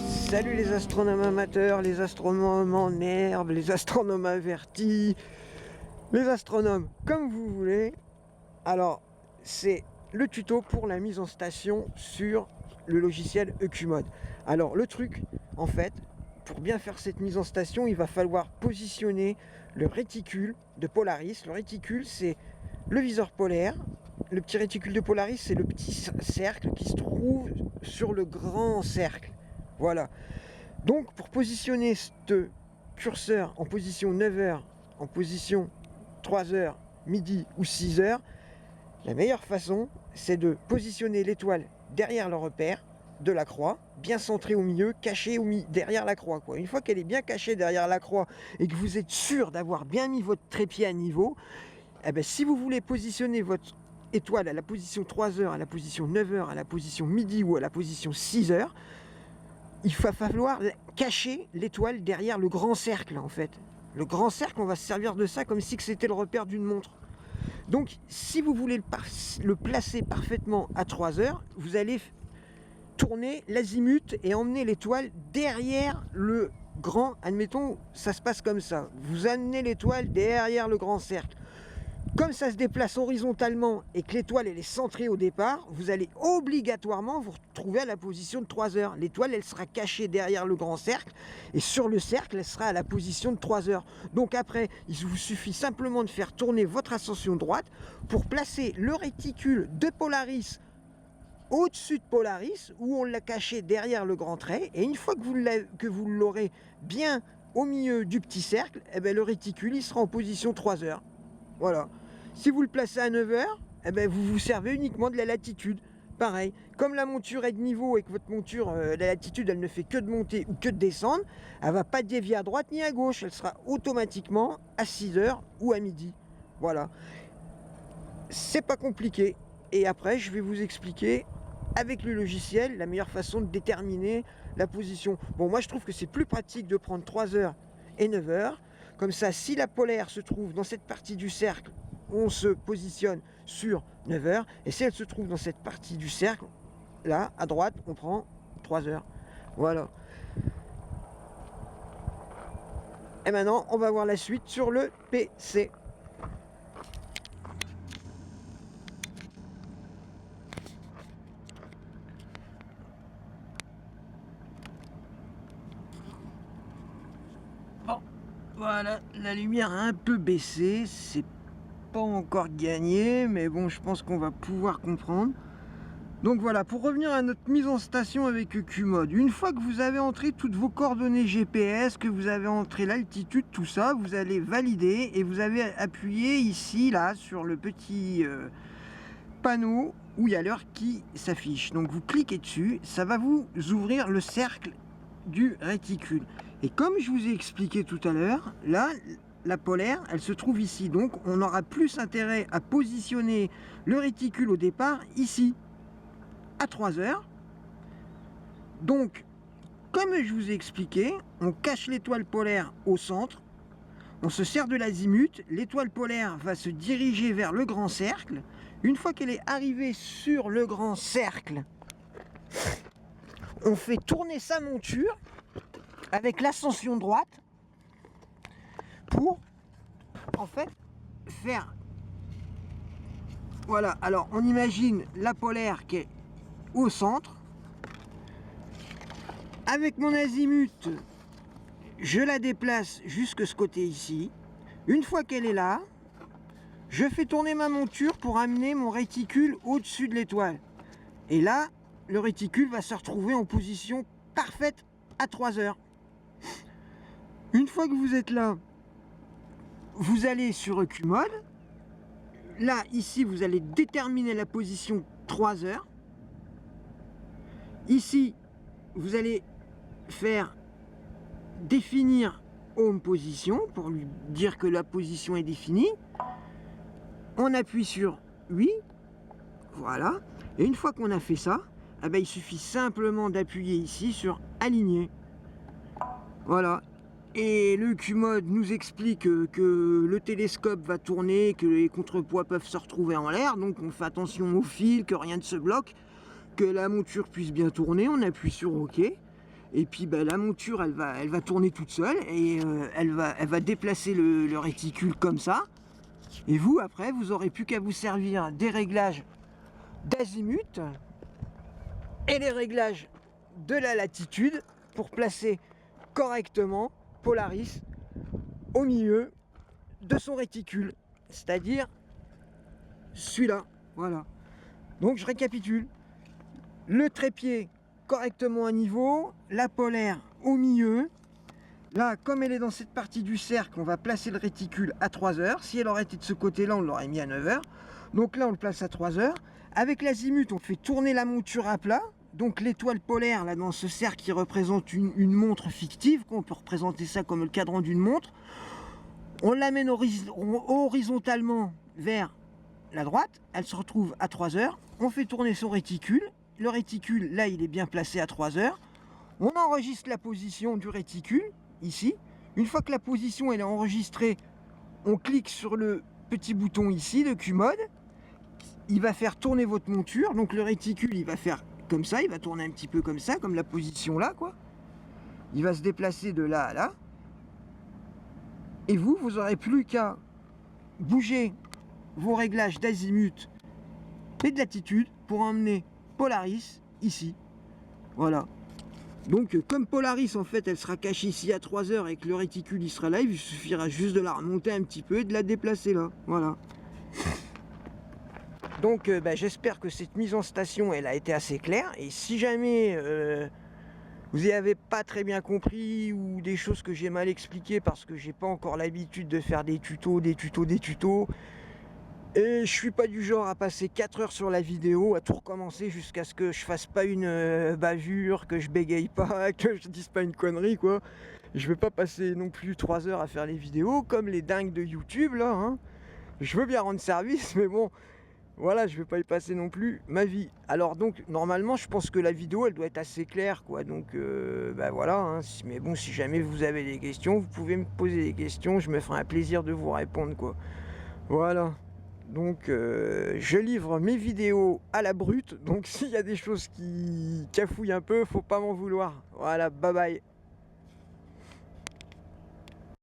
Salut les astronomes amateurs, les astronomes en herbe, les astronomes avertis, les astronomes comme vous voulez. Alors, c'est le tuto pour la mise en station sur le logiciel EcuMod. Alors, le truc, en fait, pour bien faire cette mise en station, il va falloir positionner le réticule de Polaris. Le réticule, c'est le viseur polaire. Le petit réticule de Polaris, c'est le petit cercle qui se trouve sur le grand cercle. Voilà. Donc, pour positionner ce curseur en position 9h, en position 3h, midi ou 6h, la meilleure façon, c'est de positionner l'étoile derrière le repère de la croix, bien centrée au milieu, cachée derrière la croix, quoi. Une fois qu'elle est bien cachée derrière la croix et que vous êtes sûr d'avoir bien mis votre trépied à niveau, eh ben, si vous voulez positionner votre étoile à la position 3h, à la position 9h, à la position midi ou à la position 6h, il va falloir cacher l'étoile derrière le grand cercle, en fait. Le grand cercle, on va se servir de ça comme si c'était le repère d'une montre. Donc, si vous voulez le placer parfaitement à 3h, vous allez tourner l'azimut et emmener l'étoile derrière le grand, admettons, ça se passe comme ça. Vous amenez l'étoile derrière le grand cercle. Comme ça se déplace horizontalement et que l'étoile elle est centrée au départ, vous allez obligatoirement vous retrouver à la position de 3h. L'étoile elle sera cachée derrière le grand cercle et sur le cercle elle sera à la position de 3h. Donc après, il vous suffit simplement de faire tourner votre ascension droite pour placer le réticule de Polaris au-dessus de Polaris où on l'a caché derrière le grand trait, et une fois que vous l'aurez bien au milieu du petit cercle, eh bien, le réticule il sera en position 3h. Voilà. Si vous le placez à 9h, eh ben vous vous servez uniquement de la latitude. Pareil, comme la monture est de niveau et que votre monture, la latitude, elle ne fait que de monter ou que de descendre, elle ne va pas dévier à droite ni à gauche. Elle sera automatiquement à 6h ou à midi. Voilà. C'est pas compliqué. Et après, je vais vous expliquer avec le logiciel la meilleure façon de déterminer la position. Bon, moi, je trouve que c'est plus pratique de prendre 3h et 9h. Comme ça, si la polaire se trouve dans cette partie du cercle, on se positionne sur 9h. Et si elle se trouve dans cette partie du cercle, là, à droite, on prend 3h. Voilà. Et maintenant, on va voir la suite sur le PC. Bon, voilà, la lumière a un peu baissé, c'est pas encore gagné, mais bon, je pense qu'on va pouvoir comprendre. Donc voilà, pour revenir à notre mise en station avec EcuMod, une fois que vous avez entré toutes vos coordonnées GPS, que vous avez entré l'altitude, tout ça, vous allez valider et vous avez appuyé ici, là, sur le petit panneau où il y a l'heure qui s'affiche. Donc vous cliquez dessus, ça va vous ouvrir le cercle du réticule. Et comme je vous ai expliqué tout à l'heure, là, la polaire, elle se trouve ici. Donc on aura plus intérêt à positionner le réticule au départ ici, à 3h. Donc, comme je vous ai expliqué, on cache l'étoile polaire au centre, on se sert de l'azimut, l'étoile polaire va se diriger vers le grand cercle. Une fois qu'elle est arrivée sur le grand cercle, on fait tourner sa monture avec l'ascension droite pour, en fait, faire... Voilà, alors on imagine la polaire qui est au centre. Avec mon azimut, je la déplace jusque ce côté ici. Une fois qu'elle est là, je fais tourner ma monture pour amener mon réticule au-dessus de l'étoile. Et là, le réticule va se retrouver en position parfaite à 3h. Une fois que vous êtes là, vous allez sur EcuMod. Là, ici, vous allez déterminer la position 3h. Ici, vous allez faire définir home position pour lui dire que la position est définie. On appuie sur oui, voilà. Et une fois qu'on a fait ça, eh ben, il suffit simplement d'appuyer ici sur aligner. Voilà. Et le Q-mode nous explique que le télescope va tourner, que les contrepoids peuvent se retrouver en l'air, donc on fait attention au fil, que rien ne se bloque, que la monture puisse bien tourner, on appuie sur OK, et puis ben, la monture elle va tourner toute seule, et elle va déplacer le réticule comme ça, et vous après vous aurez plus qu'à vous servir des réglages d'azimut et les réglages de la latitude pour placer correctement Polaris au milieu de son réticule, c'est-à-dire celui-là, voilà. Donc je récapitule, le trépied correctement à niveau, la polaire au milieu, là comme elle est dans cette partie du cercle, on va placer le réticule à 3 heures, si elle aurait été de ce côté-là, on l'aurait mis à 9 heures, donc là on le place à 3 heures, avec l'azimut on fait tourner la monture à plat. Donc l'étoile polaire, là dans ce cercle qui représente une montre fictive, qu'on peut représenter ça comme le cadran d'une montre, on l'amène horizontalement vers la droite, elle se retrouve à 3 heures, on fait tourner son réticule, le réticule là il est bien placé à 3 heures, on enregistre la position du réticule, ici, une fois que la position elle est enregistrée, on clique sur le petit bouton ici de Q-mode, il va faire tourner votre monture, donc le réticule il va faire comme ça, il va tourner un petit peu comme ça, comme la position là, quoi. Il va se déplacer de là à là. Et vous aurez plus qu'à bouger vos réglages d'azimut et de latitude pour emmener Polaris ici. Voilà. Donc comme Polaris en fait elle sera cachée ici à 3 heures et que le réticule il sera là, il suffira juste de la remonter un petit peu et de la déplacer là. Voilà. Donc j'espère que cette mise en station elle a été assez claire, et si jamais vous n'y avez pas très bien compris ou des choses que j'ai mal expliquées parce que j'ai pas encore l'habitude de faire des tutos, et je suis pas du genre à passer 4 heures sur la vidéo, à tout recommencer jusqu'à ce que je fasse pas une bavure, que je bégaye pas, que je dise pas une connerie quoi. Je vais pas passer non plus 3 heures à faire les vidéos comme les dingues de YouTube là, hein. Je veux bien rendre service mais bon, voilà, je vais pas y passer non plus ma vie. Alors donc normalement je pense que la vidéo elle doit être assez claire quoi, donc voilà, hein. Mais bon, si jamais vous avez des questions, vous pouvez me poser des questions, je me ferai un plaisir de vous répondre quoi. Voilà, donc je livre mes vidéos à la brute, donc s'il y a des choses qui cafouillent un peu, faut pas m'en vouloir. Voilà, bye bye.